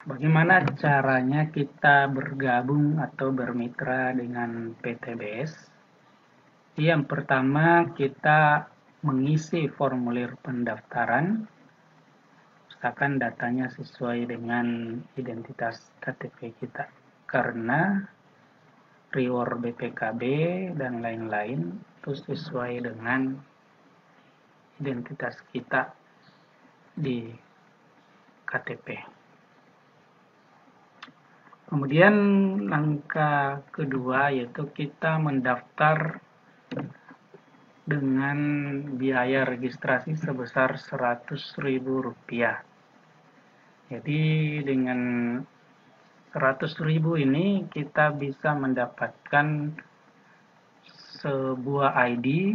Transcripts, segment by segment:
Bagaimana caranya kita bergabung atau bermitra dengan PTBS? Yang pertama, kita mengisi formulir pendaftaran, usahakan datanya sesuai dengan identitas KTP kita. Karena reward BPKB dan lain-lain itu sesuai dengan identitas kita di KTP. Kemudian langkah kedua yaitu kita mendaftar dengan biaya registrasi sebesar Rp100.000. Jadi dengan Rp100.000 ini kita bisa mendapatkan sebuah ID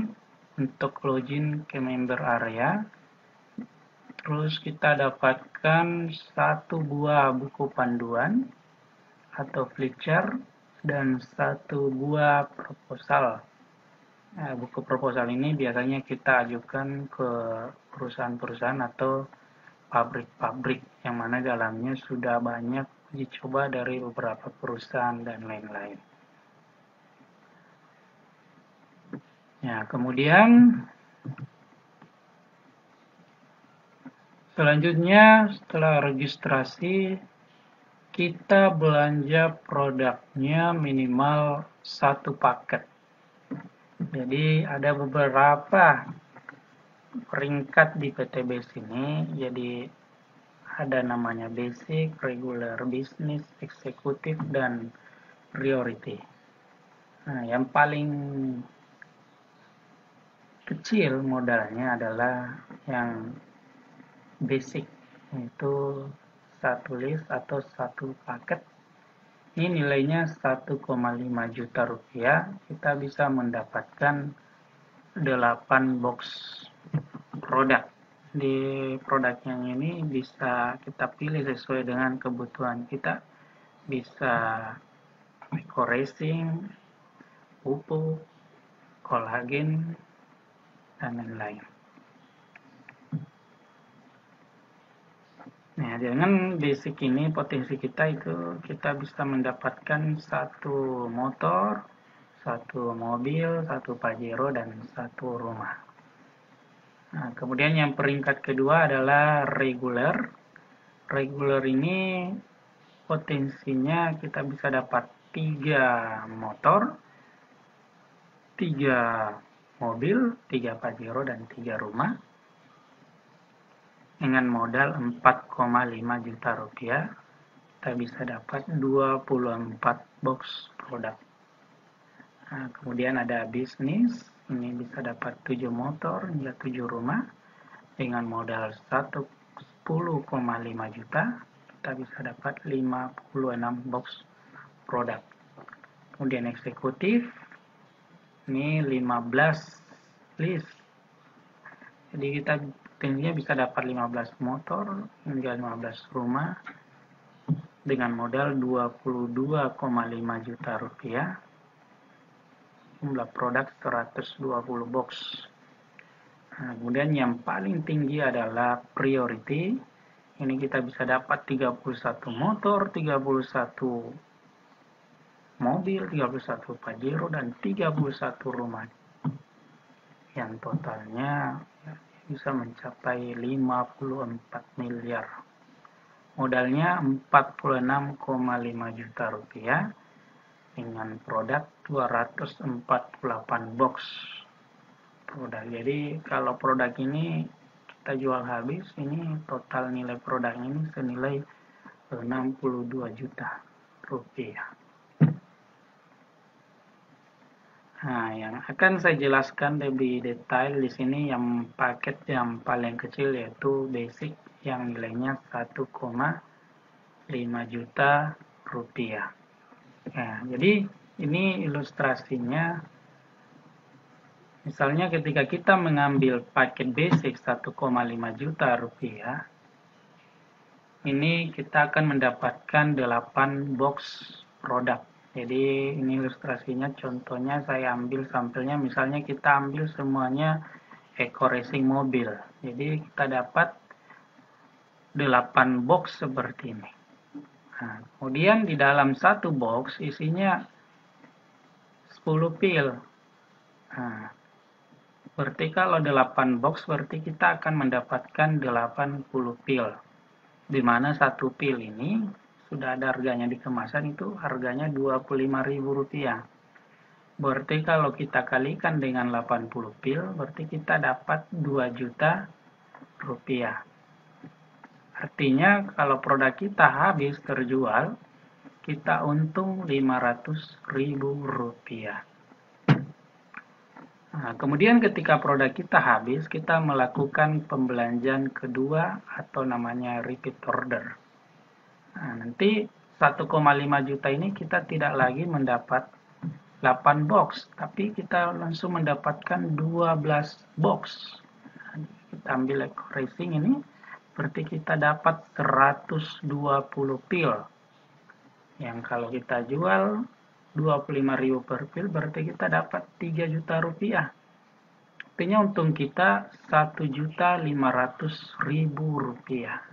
untuk login ke member area. Terus kita dapatkan satu buah buku panduan atau flipchart dan satu buah proposal. Nah, buku proposal ini biasanya kita ajukan ke perusahaan-perusahaan atau pabrik-pabrik yang mana dalamnya sudah banyak uji coba dari beberapa perusahaan dan lain-lain. Ya, kemudian selanjutnya setelah registrasi kita belanja produknya minimal 1 paket. Jadi ada beberapa peringkat di PTBS ini. Jadi ada namanya basic, regular, business, eksekutif, dan priority. Nah, yang paling kecil modalnya adalah yang basic, yaitu satu list atau satu paket. Ini nilainya 1,5 juta rupiah. Kita bisa mendapatkan 8 box produk. Di produknya ini bisa kita pilih sesuai dengan kebutuhan kita. Bisa eco-racing, pupuk, kolagen, dan lain-lain. Nah, dengan basic ini potensi kita itu kita bisa mendapatkan satu motor, satu mobil, satu Pajero, dan satu rumah. Nah, kemudian yang peringkat kedua adalah regular. Regular ini potensinya kita bisa dapat 3 motor, 3 mobil, 3 Pajero, dan 3 rumah. Dengan modal 4,5 juta rupiah, kita bisa dapat 24 box produk. Nah, kemudian ada bisnis, ini bisa dapat 7 motor hingga 7 rumah. Dengan modal 10,5 juta, kita bisa dapat 56 box produk. Kemudian eksekutif, ini 15 list. Jadi kita tentunya bisa dapat 15 motor hingga 15 rumah dengan modal 22,5 juta rupiah. Jumlah produk 120 box. Nah, kemudian yang paling tinggi adalah priority. Ini kita bisa dapat 31 motor, 31 mobil, 31 Pajero, dan 31 rumah. Yang totalnya bisa mencapai 54 miliar. Modalnya 46,5 juta rupiah dengan produk 248 box produk. Jadi kalau produk ini kita jual habis, ini total nilai produk ini senilai 62 juta rupiah. Nah, yang akan saya jelaskan lebih detail di sini yang paket yang paling kecil yaitu basic yang nilainya 1,5 juta rupiah. Nah, jadi ini ilustrasinya. Misalnya ketika kita mengambil paket basic 1,5 juta rupiah, ini kita akan mendapatkan 8 box produk. Jadi ini ilustrasinya, contohnya saya ambil sampelnya, misalnya kita ambil semuanya eco-racing mobil. Jadi kita dapat 8 box seperti ini. Nah, kemudian di dalam satu box isinya 10 pil. Nah, berarti kalau 8 box berarti kita akan mendapatkan 80 pil. Di mana satu pil ini sudah ada harganya di kemasan, itu harganya Rp25.000. Berarti kalau kita kalikan dengan 80 pil, berarti kita dapat 2 juta rupiah. Artinya kalau produk kita habis terjual, kita untung Rp500.000. Nah, kemudian ketika produk kita habis, kita melakukan pembelanjaan kedua atau namanya repeat order. Nah, nanti 1,5 juta ini kita tidak lagi mendapat 8 box, tapi kita langsung mendapatkan 12 box. Nah, kita ambil eco racing ini, berarti kita dapat 120 pil. Yang kalau kita jual 25.000 per pil, berarti kita dapat 3 juta rupiah. Artinya untung kita 1.500.000 rupiah.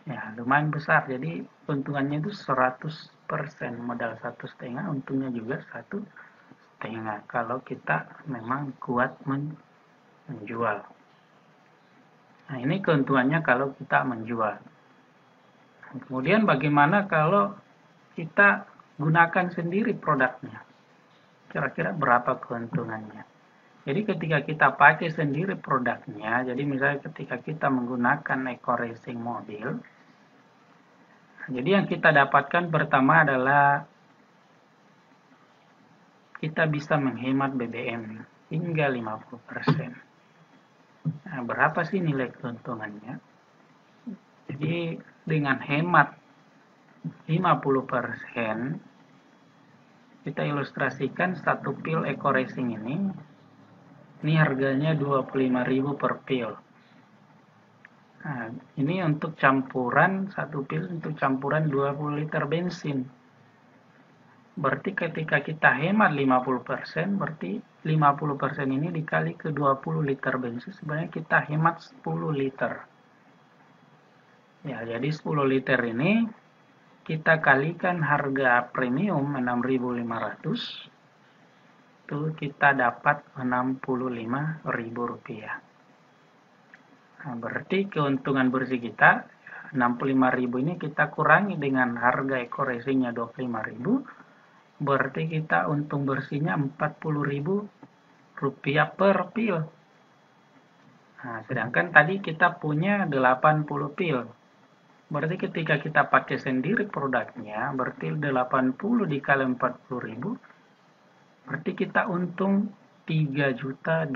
Ya, lumayan besar. Jadi keuntungannya itu 100%. Modal 1,5, untungnya juga 1,5. Kalau kita memang kuat menjual. Nah, ini keuntungannya kalau kita menjual. Kemudian bagaimana kalau kita gunakan sendiri produknya? Kira-kira berapa keuntungannya? Jadi ketika kita pakai sendiri produknya, jadi misalnya ketika kita menggunakan eco racing mobil, jadi yang kita dapatkan pertama adalah kita bisa menghemat BBM hingga 50%. Nah, berapa sih nilai keuntungannya? Jadi dengan hemat 50%, kita ilustrasikan satu pil eco racing ini harganya 25.000 per pil. Nah, ini untuk campuran, satu pil untuk campuran 20 liter bensin. Berarti ketika kita hemat 50%, berarti 50% ini dikali ke 20 liter bensin, sebenarnya kita hemat 10 liter. Ya, jadi 10 liter ini kita kalikan harga premium 6.500, itu kita dapat Rp65.000. Nah, berarti keuntungan bersih kita 65.000 ini kita kurangi dengan harga eco racingnya 25.000, berarti kita untung bersihnya Rp40.000 per pil. Nah, sedangkan tadi kita punya 80 pil. Berarti ketika kita pakai sendiri produknya, berarti 80 dikali 40.000, berarti kita untung Rp3.200.000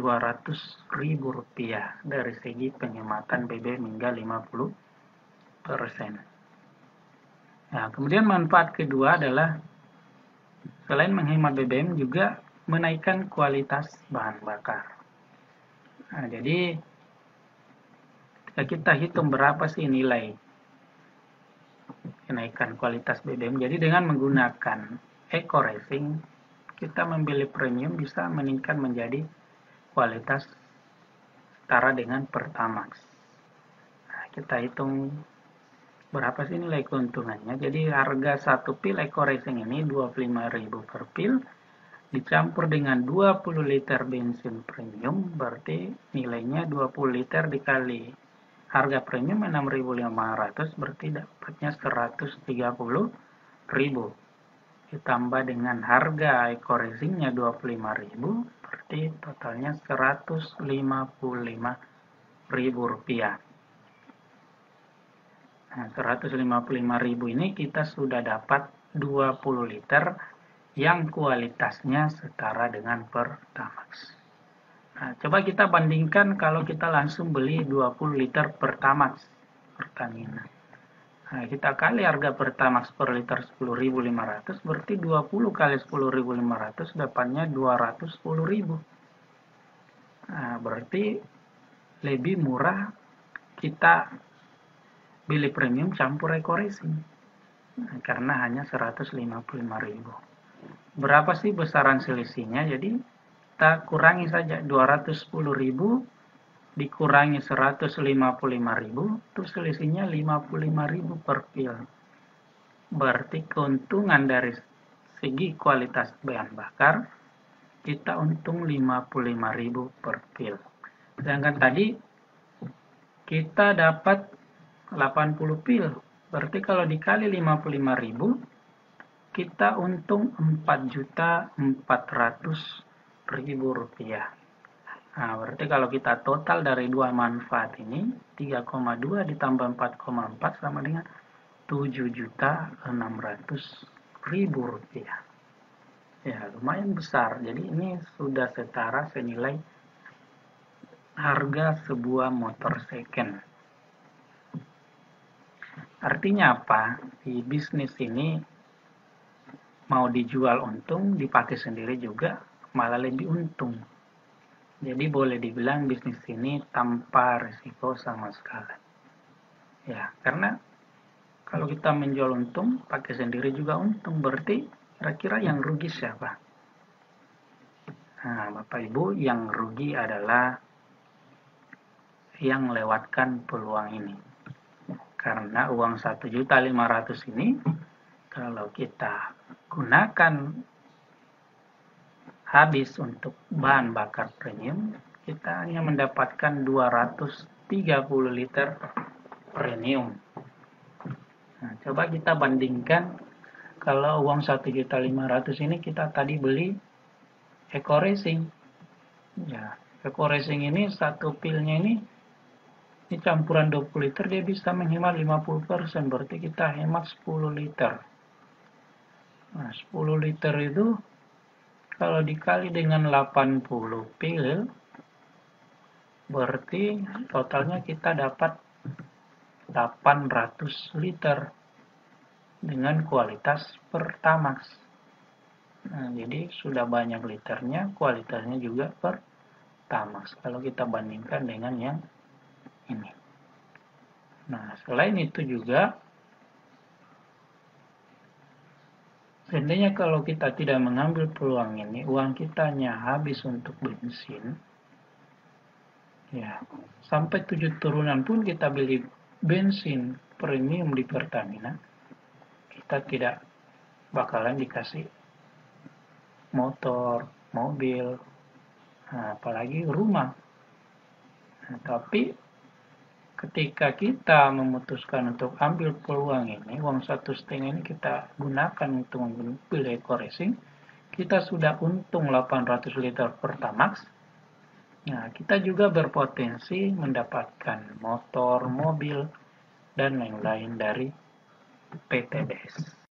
dari segi penghematan BBM hingga 50%. Nah, kemudian manfaat kedua adalah selain menghemat BBM juga menaikkan kualitas bahan bakar. Nah, jadi ketika kita hitung berapa sih nilai kenaikan kualitas BBM, jadi dengan menggunakan eco racing kita membeli premium bisa meningkat menjadi kualitas setara dengan Pertamax. Nah, kita hitung berapa sih nilai keuntungannya. Jadi harga satu pil eco racing ini 25.000 per pil dicampur dengan 20 liter bensin premium, berarti nilainya 20 liter dikali harga premium 6.500, berarti dapatnya 130.000. Ditambah dengan harga eco racingnya 25.000, berarti totalnya Rp155.000. Nah, 155.000 ini kita sudah dapat 20 liter yang kualitasnya setara dengan Pertamax. Nah, coba kita bandingkan kalau kita langsung beli 20 liter Pertamax Pertamina. Nah, kita kali harga Pertamax per liter 10.500, berarti 20 kali 10.500 dapatnya 210.000. Nah, berarti lebih murah kita beli premium campur eco racing. Nah, karena hanya 155.000. Berapa sih besaran selisihnya? Jadi kita kurangi saja 210.000 dikurangi 155.000, itu selisihnya 55.000 per pil. berarti keuntungan dari segi kualitas bahan bakar kita untung 55.000 per pil. Sedangkan tadi kita dapat 80 pil. Berarti kalau dikali 55.000 kita untung 4.400.000 rupiah. Nah, berarti kalau kita total dari dua manfaat ini 3,2 ditambah 4,4 sama dengan 7.600.000 rupiah. Ya, lumayan besar. Jadi ini sudah setara senilai harga sebuah motor second. Artinya apa? Di bisnis ini mau dijual untung, dipakai sendiri juga malah lebih untung. Jadi boleh dibilang bisnis ini tanpa risiko sama sekali. Ya, karena kalau kita menjual untung, pakai sendiri juga untung, berarti kira-kira yang rugi siapa? Nah, Bapak Ibu, yang rugi adalah yang lewatkan peluang ini. Karena uang 1.500.000 ini, kalau kita gunakan habis untuk bahan bakar premium, kita hanya mendapatkan 230 liter premium. Nah, coba kita bandingkan kalau uang 1.500.000 ini kita tadi beli Eco Racing. Ya, Eco Racing ini satu pilnya ini campuran 20 liter dia bisa menghemat 50%, berarti kita hemat 10 liter. Nah, 10 liter itu kalau dikali dengan 80 pil, berarti totalnya kita dapat 800 liter dengan kualitas Pertamax. Nah, jadi sudah banyak liternya, kualitasnya juga Pertamax kalau kita bandingkan dengan yang ini. Nah, selain itu juga, seandainya kalau kita tidak mengambil peluang ini, uang kita hanya habis untuk bensin, ya, sampai 7 turunan pun kita beli bensin premium di Pertamina, kita tidak bakalan dikasih motor, mobil, apalagi rumah. Nah, tapi ketika kita memutuskan untuk ambil peluang ini, uang 1,5 ini kita gunakan untuk membeli Eco Racing, kita sudah untung 800 liter Pertamax. Nah, kita juga berpotensi mendapatkan motor, mobil, dan lain-lain dari PTBS.